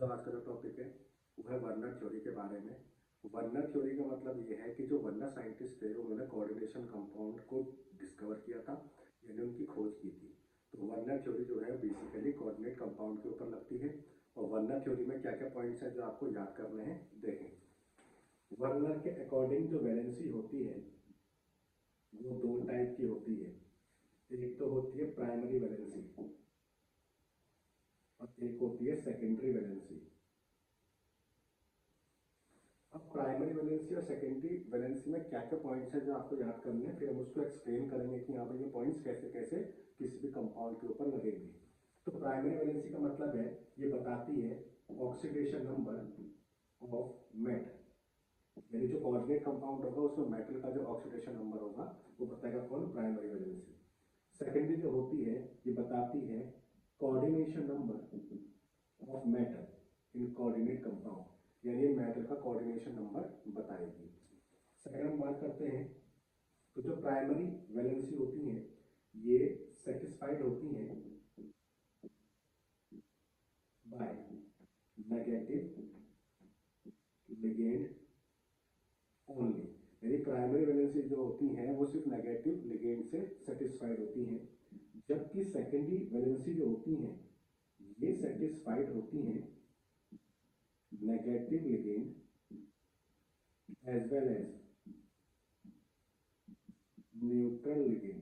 जो आज का जो टॉपिक है वो है वर्नर थ्योरी के बारे में। वर्नर थ्योरी का मतलब ये है कि जो वर्नर साइंटिस्ट थे उन्होंने कोऑर्डिनेशन कंपाउंड को डिस्कवर किया था, यानी उनकी खोज की थी। तो वर्नर थ्योरी जो है बेसिकली कोऑर्डिनेट कंपाउंड के ऊपर लगती है। और वर्नर थ्योरी में क्या क्या पॉइंट्स हैं जो आपको याद करने हैं, देखें। वर्नर के अकॉर्डिंग जो वैलेंसी होती है वो दो टाइप की होती है। एक तो होती है प्राइमरी वैलेंसी और एक होती है सेकेंडरी वैलेंसी। अब प्राइमरी वैलेंसी और सेकेंडरी वैलेंसी में क्या क्या पॉइंट्स हैं जो आपको याद करने हैं, फिर हम उसको एक्सप्लेन करेंगे कि यहाँ पर ये पॉइंट्स कैसे कैसे किसी भी कंपाउंड के ऊपर लगेंगे। तो प्राइमरी वैलेंसी का मतलब है ये बताती है ऑक्सीडेशन नंबर ऑफ मेटल, यानी जो कोऑर्डिनेट कंपाउंड होगा उसमें मेटल का जो ऑक्सीडेशन नंबर होगा वो बताएगा कौन, प्राइमरी वैलेंसी। सेकेंडरी जो होती है ये बताती है coordination number of metal in coordinate compound, यानी मेटल का कोऑर्डिनेशन नंबर बताएगी। सेकंड हम बात करते हैं तो जो प्राइमरी वैलेंसी होती है ये सेटिस्फाइड होती हैं बाय नेगेटिव लिगेंड ओनली, यानी प्राइमरी वैलेंसी जो होती हैं वो सिर्फ नेगेटिव लिगेंड से सेटिस्फाइड होती हैं, जबकि सेकेंडरी वैलेंसी जो होती हैं ये सेटिस्फाइड होती हैं negative ligand as well as neutral ligand.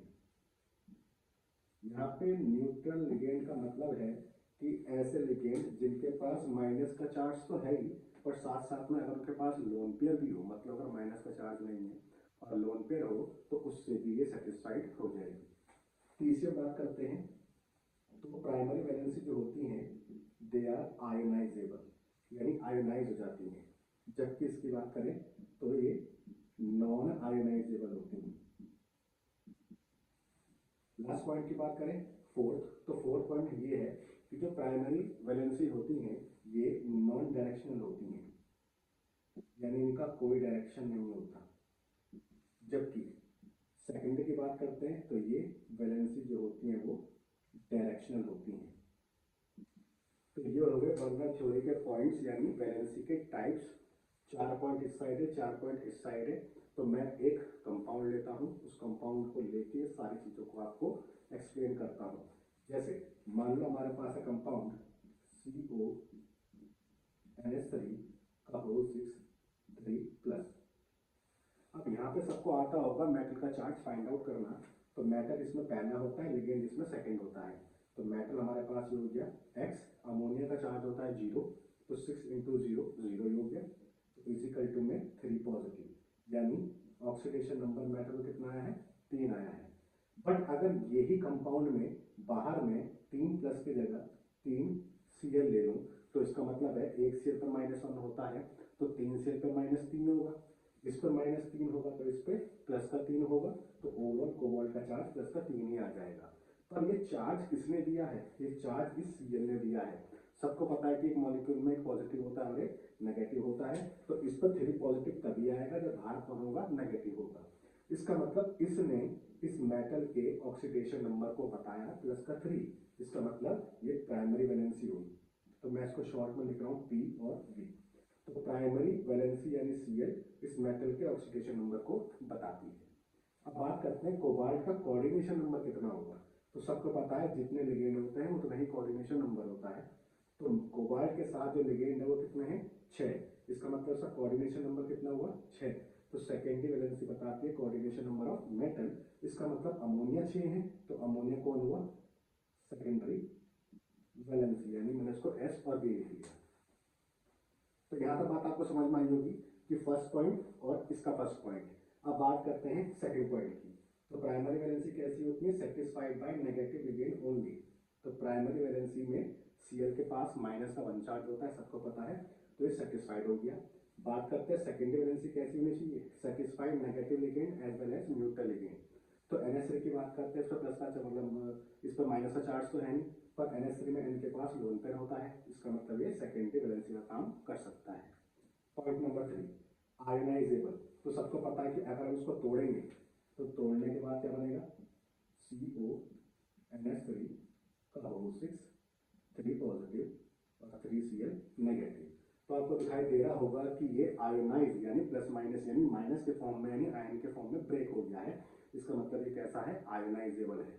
यहाँ पे न्यूट्रल लिगेंड का मतलब है कि ऐसे लिगेंड जिनके पास माइनस का चार्ज तो है ही, और साथ साथ में अगर उनके पास लोन पेयर भी हो, मतलब अगर माइनस का चार्ज नहीं है और लोन पेयर हो तो उससे भी ये सेटिस्फाइड हो जाएगी। तीसरी बात करते हैं तो प्राइमरी वैलेंसी जो होती हैं दे आर आयोनाइजेबल, यानी आयोनाइज हो जाती हैं, जबकि इसकी बात करें तो ये नॉन आयोनाइजेबल होती हैं। लास्ट पॉइंट की बात करें फोर्थ, तो फोर्थ पॉइंट ये है कि जो प्राइमरी वैलेंसी होती हैं ये नॉन डायरेक्शनल होती हैं, यानी इनका कोई डायरेक्शन नहीं होता, जबकि सेकेंडरी की बात करते हैं तो ये वैलेंसी जो होती हैं वो डायरेक्शनल होती हैं। तो ये हो गए वर्नर थ्योरी के पॉइंट्स, यानी वैलेंसी के टाइप्स। 4 पॉइंट इस साइड है, 4 पॉइंट इस साइड है। तो मैं एक कंपाउंड लेता हूँ, उस कंपाउंड को लेके सारी चीज़ों को आपको एक्सप्लेन करता हूँ। जैसे मान लो हमारे पास है कंपाउंड CONH3 का O6 अब यहाँ पे सबको आता होगा मेटल का चार्ज फाइंड आउट करना। तो मेटल इसमें पहला होता है, लिगेंड इसमें सेकंड होता है। तो मेटल हमारे पास हो गया X, अमोनिया का चार्ज होता है 0, तो 6 इंटू 0 0 हो गया, तो इजिकल टू में 3 पॉजिटिव, यानी ऑक्सीडेशन नंबर मेटल में कितना आया है, 3 आया है। बट अगर यही कंपाउंड में बाहर में 3 प्लस की जगह 3 Cl ले लूँ तो इसका मतलब है एक Cl पर -1 होता है तो 3 Cl पर -3 होगा, इस पर -3 होगा तो इस पर +3 होगा, तो ओवरऑल कोबाल्ट का चार्ज +3 ही आ जाएगा। पर ये चार्ज किसने दिया है, ये चार्ज इस Cl ने दिया है। सबको पता है कि एक मॉलिक्यूल में एक पॉजिटिव होता है और एक नेगेटिव होता है, तो इस पर 3 पॉजिटिव तभी आएगा जब बाहर कौन होगा, नेगेटिव होगा। इसका मतलब इसने इस मेटल के ऑक्सीडेशन नंबर को बताया +3, इसका मतलब ये प्राइमरी वैलेंसी हुई। तो मैं इसको शॉर्ट में लिख रहा हूँ P और V। तो प्राइमरी वैलेंसी यानी Cl इस मेटल के ऑक्सीडेशन नंबर को बताती है। अब बात करते हैं कोबाल्ट का कोऑर्डिनेशन नंबर कितना होगा। तो सबको पता है जितने लिगेंड होते हैं उतना ही कोऑर्डिनेशन नंबर होता है। तो कोबाल्ट के साथ जो लिगेंड है वो कितने हैं, 6। इसका मतलब इसका कोऑर्डिनेशन नंबर कितना हुआ, 6। तो सेकेंडरी वैलेंसी बताती है कोऑर्डिनेशन नंबर ऑफ मेटल, इसका मतलब अमोनिया 6 है, तो अमोनिया कौन हुआ, सेकेंडरी वैलेंसी, यानी मैंने इसको S और B लिख लिया। तो यहाँ तक बात आपको समझ में आई होगी कि फर्स्ट पॉइंट और इसका फर्स्ट पॉइंट। अब बात करते हैं सेकंड पॉइंट की। तो प्राइमरी वैलेंसी कैसी होती है, satisfied by negative ligand only. तो प्राइमरी वैलेंसी में Cl के पास -1 चार्ज होता है, सबको पता है, तो ये सेटिस्फाइड हो गया। बात करते हैं सेकेंडरी वैलेंसी कैसी होनी चाहिए, satisfied negative ligand as well as neutral ligand. तो NH3 की बात करते हैं, इस पर प्लस का मतलब इस पर माइनस का चार्ज तो है नहीं, पर NH3 में N के पास लोन पेयर होता है, इसका मतलब ये सेकेंडरी वैलेंसी का काम कर सकता है। Point number 3, ionisable. तो सबको पता है कि अगर हम इसको तोड़ेंगे तो तोड़ने के बाद क्या बनेगा, CONH3 का O6 3 पॉजिटिव और 3Cl नेगेटिव। तो आपको दिखाई दे रहा होगा कि ये आयोनाइज यानी प्लस माइनस यानी माइनस के फॉर्म में यानी आयन के फॉर्म में ब्रेक हो गया है। इसका मतलब ये कैसा है, आयोनाइजेबल है।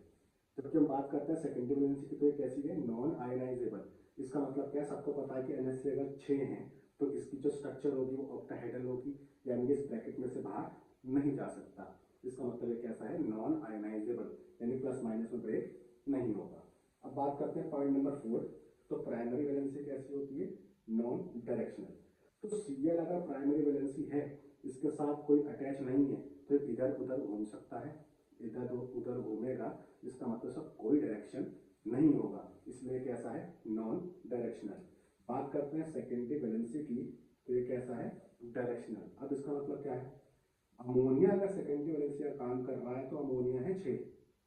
जबकि हम बात करते हैं सेकेंडरी वैलेंसी की, तो ये कैसी है, नॉन आयोनाइजेबल। इसका मतलब क्या, सबको पता है कि NH3 अगर 6 हैं तो इसकी जो स्ट्रक्चर होगी वो ऑक्टाहेड्रल होगी, यानी इस ब्रैकेट में से बाहर नहीं जा सकता। इसका मतलब ये कैसा है, नॉन आयोनाइजेबल, यानी प्लस माइनस में ब्रेक नहीं होगा। अब बात करते हैं पॉइंट नंबर 4। तो प्राइमरी वैलेंसी कैसी होती है, नॉन डायरेक्शनल। तो Cl अगर प्राइमरी वैलेंसी है, इसके साथ कोई अटैच नहीं है, तो इधर उधर घूम सकता है, इधर उधर घूमेगा, इसका मतलब सब कोई डायरेक्शन नहीं होगा, इसलिए कैसा है, नॉन डायरेक्शनल। बात करते हैं सेकेंडरी वैलेंसी की, तो ये कैसा है, डायरेक्शनल। अब इसका मतलब क्या है, अमोनिया अगर सेकेंडरी वैलेंसी का काम कर रहा है तो अमोनिया है 6,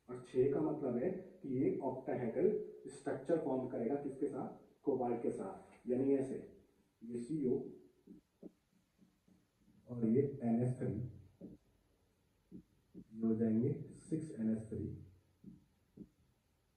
और 6 का मतलब है कि ये ऑक्टाहेड्रल स्ट्रक्चर फॉर्म करेगा किसके साथ, कोबाल्ट के साथ, यानी ऐसे ये CO और ये NH3 हो जाएंगे 6NH3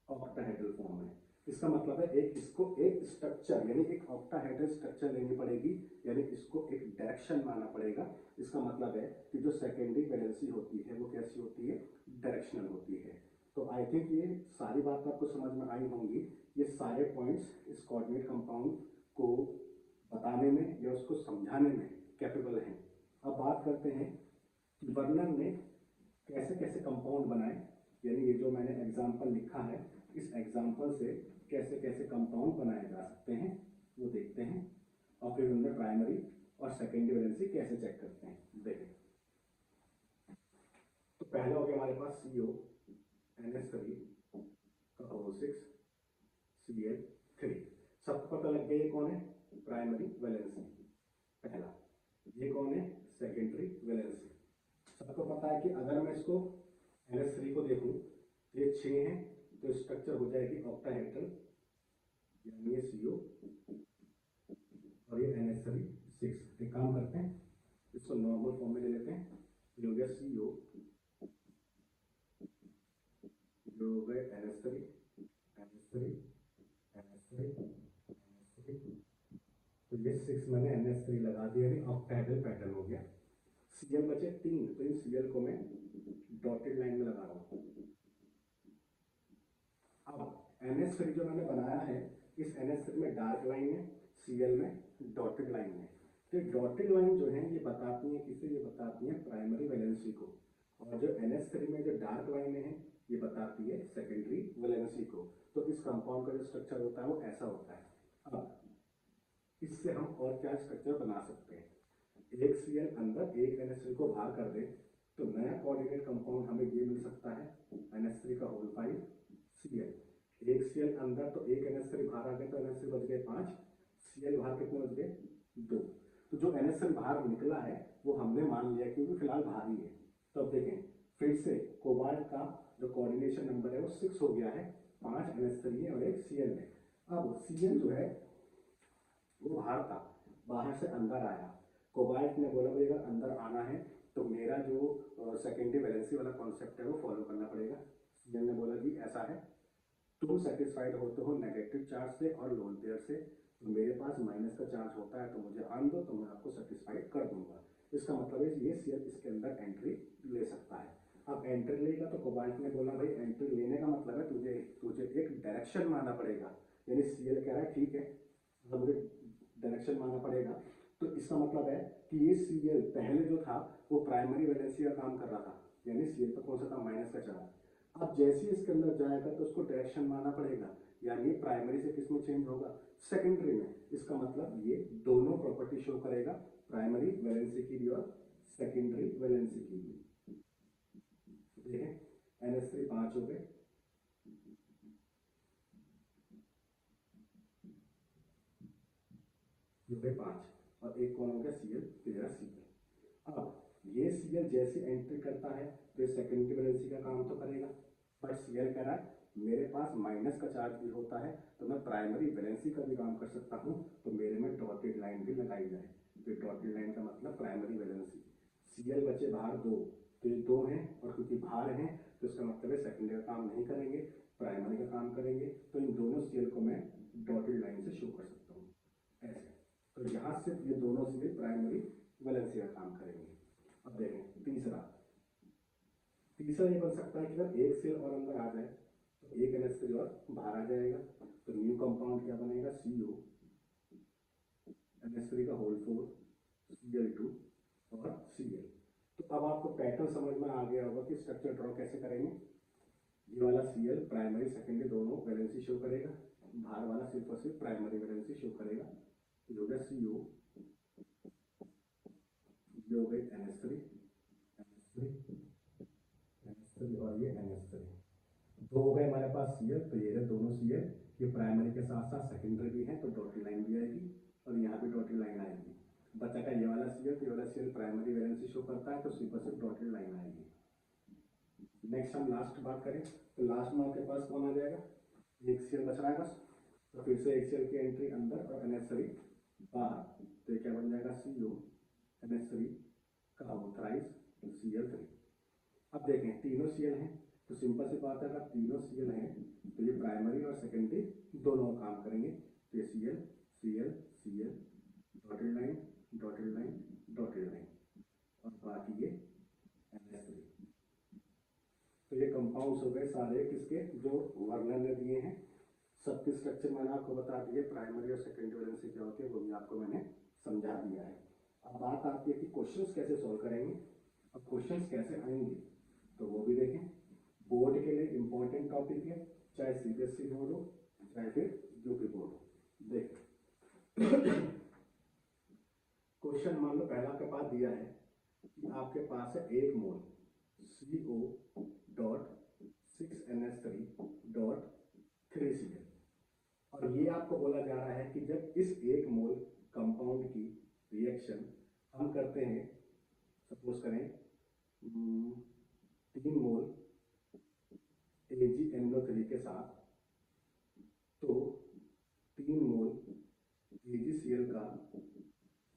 ऑक्टाहेड्रल फॉर्म में। इसका मतलब है एक इसको एक स्ट्रक्चर यानी एक ऑक्टाहेड्रल स्ट्रक्चर लेनी पड़ेगी, यानी इसको एक डायरेक्शन मानना पड़ेगा। इसका मतलब है कि जो सेकेंडरी वैलेंसी होती है वो कैसी होती है, डायरेक्शनल होती है। तो आई थिंक ये सारी बात आपको समझ में आई होंगी। ये सारे पॉइंट्स इस कोऑर्डिनेट कंपाउंड को बताने में या उसको समझाने में कैपेबल हैं। अब बात करते हैं कि वर्नर ने कैसे कैसे कंपाउंड बनाए, यानी ये जो मैंने एग्जाम्पल लिखा है, इस एग्जाम्पल से कैसे कैसे कंपाउंड बनाए जा सकते हैं वो देखते हैं, और फिर उनमें प्राइमरी और सेकेंडरी वैलेंसी कैसे चेक करते हैं देखें। तो पहला हो गया हमारे पास CO NH3 का O6 Cl3। सबको पता लग गया ये कौन है, प्राइमरी वैलेंसी पहला। ये कौन है, सेकेंडरी वैलेंसी। सबको पता है कि अगर मैं इसको NH3 को देखूं, ये 6 है तो स्ट्रक्चर हो जाएगी ऑक्टाहेड्रल, यानी ये CO और ये NH3 6। एक काम करते हैं, इसको नॉर्मल फॉर्म में ले लेते हैं। ये हो गया CO, जो हो गए NH3 NH3 NH3 NH3, तो ये 6 मैंने NH3 लगा दिया, यानी ऑक्टाहेड्रल पैटर्न हो गया। Cl बचे 3, तो इन Cl को मैं डॉटेड लाइन में लगा रहा हूँ। अब NH3 जो मैंने बनाया है, इस NH3 में डार्क लाइन है, Cl में डॉटेड लाइन है। तो डॉटेड लाइन जो है ये बताती है किसे, ये बताती है प्राइमरी वैलेंसी को, और जो NH3 में जो डार्क लाइन है ये बताती है सेकेंडरी वैलेंसी को। तो इस कंपाउंड का जो स्ट्रक्चर होता है वो ऐसा होता है। अब इससे हम और क्या स्ट्रक्चर बना सकते हैं, एक Cl अंदर एक NH3 को बाहर कर दे तो नया कोऑर्डिनेट कंपाउंड हमें ये मिल सकता है, NH3 का होल 5 Cl। एक Cl अंदर तो एक NH3 बाहर आ गए, तो NH3 बच गए 5, Cl बाहर कितने बच गए, 2। तो जो NH3 बाहर निकला है वो हमने मान लिया क्योंकि फिलहाल बाहर ही है। तो अब देखें फिर से कोबाल्ट का जो कोऑर्डिनेशन नंबर है वो 6 हो गया है, 5 NH3 है और एक Cl है। अब Cl जो है वो बाहर था, बाहर से अंदर आया, कोबाल्ट ने बोला भाई अगर अंदर आना है तो मेरा जो सेकेंडरी वैलेंसी वाला कॉन्सेप्ट है वो फॉलो करना पड़ेगा। Cl ने बोला कि ऐसा है, तुम सेटिस्फाइड होते हो नेगेटिव चार्ज से और लोन पेयर से, तो मेरे पास माइनस का चार्ज होता है तो मुझे आन दो, तो मैं आपको सेटिस्फाइड कर दूंगा। इसका मतलब है ये Cl इसके अंदर एंट्री ले सकता है। अब एंट्री लेगा तो कोबाल्ट ने बोला भाई एंट्री लेने का मतलब है तुझे तुझे एक डायरेक्शन मानना पड़ेगा, यानी Cl कह रहा है ठीक है, मतलब मुझे डायरेक्शन मानना पड़ेगा। तो इसका मतलब है कि ये Cl पहले जो था वो प्राइमरी वैलेंसी का काम कर रहा था, यानी Cl पर कौन सा था, माइनस का चार्ज। अब जैसे ही इसके अंदर जाएगा तो उसको डायरेक्शन मानना पड़ेगा, यानी प्राइमरी से किस में चेंज होगा, सेकेंडरी में। इसका मतलब ये दोनों प्रॉपर्टी शो करेगा, प्राइमरी वैलेंसी की भी और सेकेंडरी वैलेंसी की भी। देखें NH3 5 हो गए, ये 5, और एक कौन हो गया Cl, तेरा Cl। अब ये Cl जैसे एंट्री करता है तो ये सेकेंडरी वैलेंसी का काम तो करेगा, बट Cl कह रहा है मेरे पास माइनस का चार्ज भी होता है तो मैं प्राइमरी वैलेंसी का भी काम कर सकता हूँ, तो मेरे में डॉटेड लाइन भी लगाई जाए। तो डॉटेड लाइन का मतलब प्राइमरी वैलेंसी। Cl बचे बाहर 2, तो ये 2 हैं और क्योंकि बाहर हैं तो इसका मतलब है सेकेंडरी का काम नहीं करेंगे, प्राइमरी का काम करेंगे। तो इन दोनों Cl को मैं डॉटेड लाइन से शो कर सकता हूँ। ऐसे। तो यहाँ सिर्फ ये दोनों सीएल प्राइमरी वैलेंसी का काम करेंगे। अब देखें तीसरा ये बन सकता है कि अगर एक सेल और अंदर आ जाए तो एक NH3 और बाहर आ जाएगा, तो न्यू कंपाउंड क्या बनेगा, CO NH3 का होल 4 Cl2 और Cl। तो अब आपको पैटर्न समझ में आ गया होगा कि स्ट्रक्चर ड्रॉ कैसे करेंगे। ये वाला Cl प्राइमरी सेकेंडरी दोनों वैलेंसी शो करेगा, बाहर वाला सिर्फ और सिर्फ प्राइमरी वैलेंसी शो करेगा। ये हो गया CO, ये हो गई NH3 और ये NH3, दो हो गए हमारे पास Cl। तो ये दोनों Cl ये प्राइमरी के साथ साथ सेकेंडरी भी है, तो डॉटेड लाइन भी आएगी और यहाँ भी डॉटेड लाइन आएगी। बचा का ये वाला Cl, तो ये वाला Cl प्राइमरी वैलेंसी शो करता है, तो सिर्फ सिर्फ डॉटेड लाइन आएगी। नेक्स्ट हम लास्ट बात करें तो लास्ट में आपके पास कौन आ जाएगा, एक Cl बच रहा है बस। तो फिर से एक Cl की एंट्री अंदर और NH3 बाहर, तो ये क्या बन जाएगा, CO NH3 का थ्राइस Cl3। अब देखें तीनों Cl हैं, तो सिंपल सी बात है अगर तीनों Cl हैं तो ये प्राइमरी और सेकेंडरी दोनों काम करेंगे। तो ये Cl Cl Cl dotted line dotted line dotted line और बाकी ये NH3। तो ये कंपाउंड्स हो गए सारे किसके, जो वर्णन ने दिए हैं। सबके स्ट्रक्चर मैंने आपको बता दिए, प्राइमरी और सेकेंडरी वैलेंसी क्या होती है वो भी आपको मैंने समझा दिया है। अब बात आती है कि क्वेश्चंस कैसे सॉल्व करेंगे। अब क्वेश्चंस कैसे आएंगे तो वो भी देखें। बोर्ड के लिए इंपॉर्टेंट टॉपिक है, चाहे CBSE बोर्ड हो चाहे फिर यूपी बोर्ड हो। देखें क्वेश्चन मान लो पहला आपके पास दिया है कि आपके पास है 1 मोल CO.6NH3.3Cl और ये आपको बोला जा रहा है कि जब इस 1 मोल कंपाउंड की रिएक्शन हम करते हैं, सपोज करें 3 मोल AgNO3 के साथ, तो 3 मोल AgCl का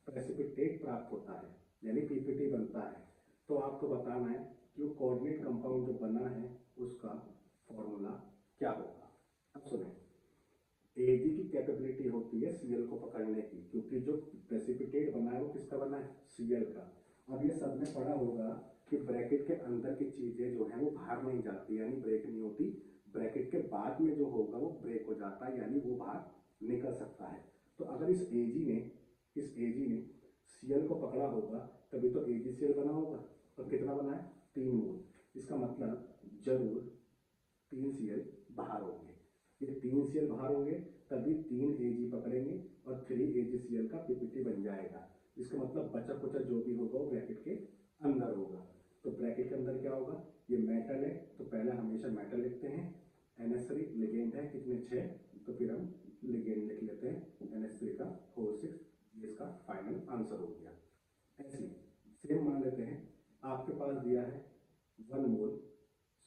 प्रेसिपिटेट प्राप्त होता है, यानी PPT बनता है। तो आपको बताना है कि वो कोऑर्डिनेट कंपाउंड जो बना है उसका फॉर्मूला क्या होगा। अब सुने, Ag की कैपेबिलिटी होती है Cl को पकड़ने की, क्योंकि जो प्रेसिपिटेट बना है वो किसका बना है, Cl का। अब ये सबने पढ़ा होगा कि ब्रैकेट के अंदर की चीजें जो है वो बाहर नहीं जाती, यानी ब्रेक नहीं होती। ब्रैकेट के बाद में जो होगा वो ब्रेक हो जाता है, यानी वो बाहर निकल सकता है। तो अगर इस Ag ने Cl को पकड़ा होगा तभी तो AgCl बना होगा। और कितना बना है, 3 मोल। इसका मतलब जरूर 3 Cl बाहर होंगे। ये 3 Cl बाहर होंगे तभी 3 Ag पकड़ेंगे और 3 AgCl का PPT बन जाएगा। इसका मतलब बचा कुचा जो भी होगा वो ब्रैकेट के अंदर होगा। तो ब्रैकेट के अंदर क्या होगा, ये मेटल है तो पहले हमेशा मेटल लिखते हैं। NH3 लिगेंड है कितने 6, तो फिर हम लिगेंड लिख लेते हैं NH3 का होल 6। ये इसका फाइनल आंसर हो गया। ऐसे सेम मान लेते हैं आपके पास दिया है 1 मोल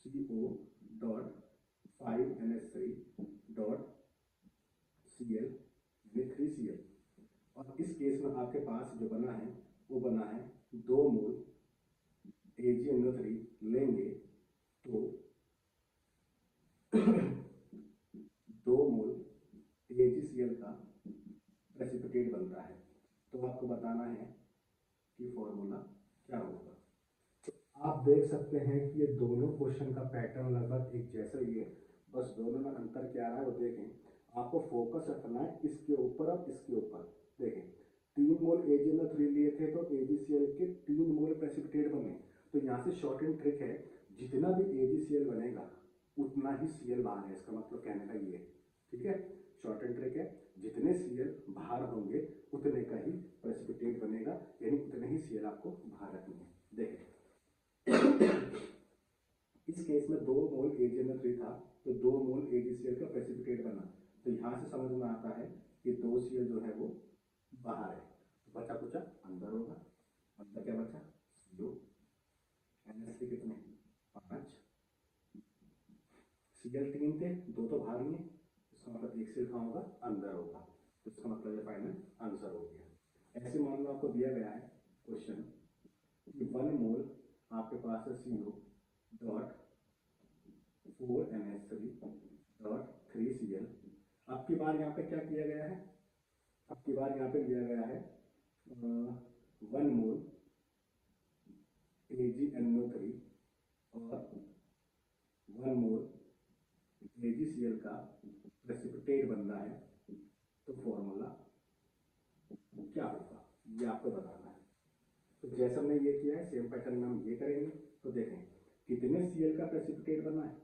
CO.5NH3.Cl यानी 3Cl और इस केस में आपके पास जो बना है वो बना है 2 मोल AgNO3 लेंगे तो 2 मोल AgCl का प्रेसिपिटेट बनता है। तो आपको बताना है कि फॉर्मूला क्या होगा। तो आप देख सकते हैं कि ये दोनों क्वेश्चन का पैटर्न लगभग एक जैसा ही है, बस दोनों में अंतर क्या आ रहा है वो देखें। आपको फोकस रखना है इसके ऊपर और इसके ऊपर। देखें 3 मोल AgNO3 लिए थे तो AgCl के 3 मोल प्रेसिपिटेट बने। तो यहाँ से शॉर्ट एंड ट्रिक है, जितना भी AgCl बनेगा उतना ही Cl बाहर है, इसका मतलब कहने का ये है। ठीक है, शॉर्ट एंड ट्रिक है, जितने Cl बाहर होंगे उतने का ही प्रेसिपिटेट बनेगा, यानी उतने ही Cl आपको बाहर रखने हैं। देखें इस केस में 2 मोल AgNO3 था तो 2 मोल AgCl का प्रेसिपिटेट बना। तो यहाँ से समझ में आता है कि 2 Cl जो है वो बाहर है, तो बचा कुचा अंदर होगा। अंदर क्या बचा, CO NH3 कितने 5, Cl 3 थे, 2 तो बाहर ही है, इसका मतलब एक Cl कहाँ होगा, अंदर होगा। तो इसका मतलब ये फाइनल आंसर हो गया। ऐसे मान लो आपको दिया गया है क्वेश्चन कि 1 मोल आपके पास है CO.4NH3.3Cl। अब की बार यहाँ पे क्या किया गया है, अब की बार यहाँ पे दिया गया है 1 मोल AgNO3 और 1 मोल AgCl का प्रेसिपिटेट बन रहा है, तो फॉर्मूला क्या होगा ये आपको बताना है। तो जैसा हमने ये किया है सेम पैटर्न में हम ये करेंगे। तो देखें कितने Cl का प्रेसिपिटेट बना है,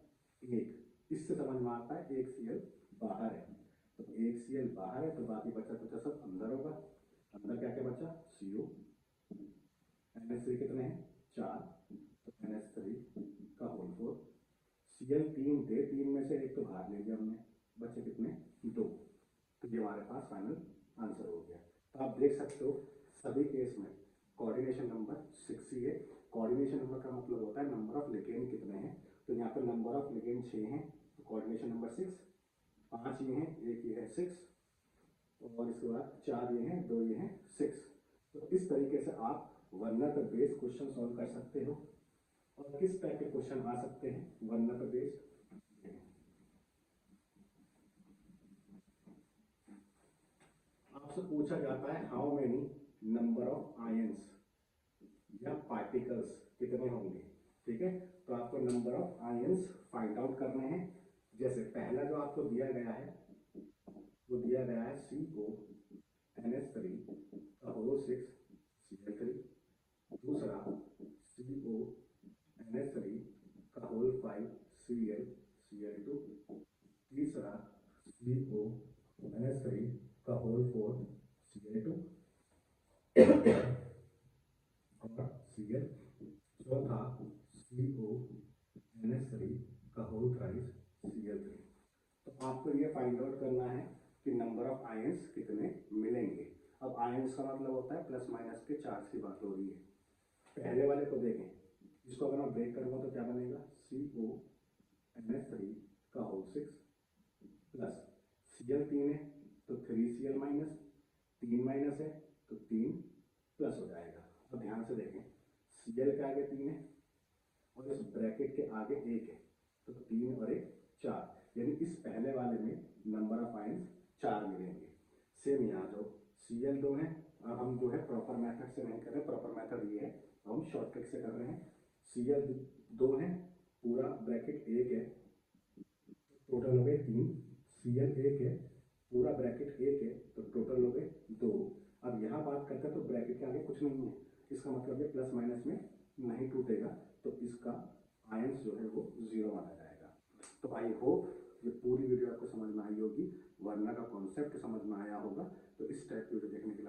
एक। इससे समझ में आता है एक Cl बाहर है, तो एक Cl बाहर है, तो बाकी बचा कुछ सब अंदर होगा। अंदर क्या क्या बचा, CO, NH3 कितने हैं 4, तो NH3 का होल 4, Cl 3 थे, 3 में से एक तो बाहर ले लिया हमने, बचे कितने 2, तो ये हमारे पास फाइनल आंसर हो गया। तो आप देख सकते हो सभी केस में कोऑर्डिनेशन नंबर 6 ही है। कोऑर्डिनेशन नंबर का मतलब होता है नंबर ऑफ लिगेंड कितने हैं, तो यहाँ पे नंबर ऑफ लिगेंड 6 हैं, तो कोऑर्डिनेशन नंबर 6, 5 ये हैं, एक ये है 6, और इसके बाद 4 ये हैं, 2 ये हैं 6। तो इस तरीके से आप वर्नर पर बेस्ड क्वेश्चन सॉल्व कर सकते हो। और किस टाइप के क्वेश्चन आ सकते हैं वर्नर पर बेस्ड, आपसे पूछा जाता है how many number of ions या पार्टिकल्स कितने होंगे, ठीक है। तो आपको number of ions find out करने हैं। जैसे पहला जो आपको दिया गया है वो दिया गया है CONH3 का होल 6 Cl3, दूसरा CONH3 का होल 5 Cl2, तीसरा CONH3 का होल 4 Cl2 और Cl, चौथा CONH3 का होल थ्राइस Cl3। तो आपको ये फाइंड आउट करना है कि नंबर ऑफ आयंस कितने मिलेंगे। अब आयंस का मतलब होता है प्लस माइनस के चार्ज की बात हो रही है। पहले वाले को देखें, इसको अगर मैं ब्रेक करूंगा तो क्या बनेगा, CONH3 का होल 6 प्लस Cl 3 है तो 3Cl माइनस, 3 माइनस है तो 3 प्लस हो जाएगा। तो ध्यान से देखें, Cl के आगे 3 है और इस ब्रैकेट के आगे 1 है, तो 3 और 1 4, यानी इस पहले वाले में नंबर ऑफ आयंस 4 मिलेंगे। सेम यहाँ जो Cl 2 है, अब हम जो है प्रॉपर मेथड से नहीं कर रहे, प्रॉपर मेथड ये है, हम शॉर्टकट से कर रहे हैं। Cl 2 है, पूरा ब्रैकेट 1 है, टोटल हो गए 3, Cl 1 है, पूरा ब्रैकेट 1 है, तो टोटल हो गए 2। अब यहाँ बात करते हैं तो ब्रैकेट के आगे कुछ नहीं है, इसका मतलब ये प्लस माइनस में नहीं टूटेगा, तो इसका आयंस जो है वो 0 माना जाएगा। तो आई होप ये पूरी वीडियो आपको समझ में आई होगी, वर्नर का कॉन्सेप्ट समझ में आया होगा। तो इस टाइप की वीडियो देखने के लिए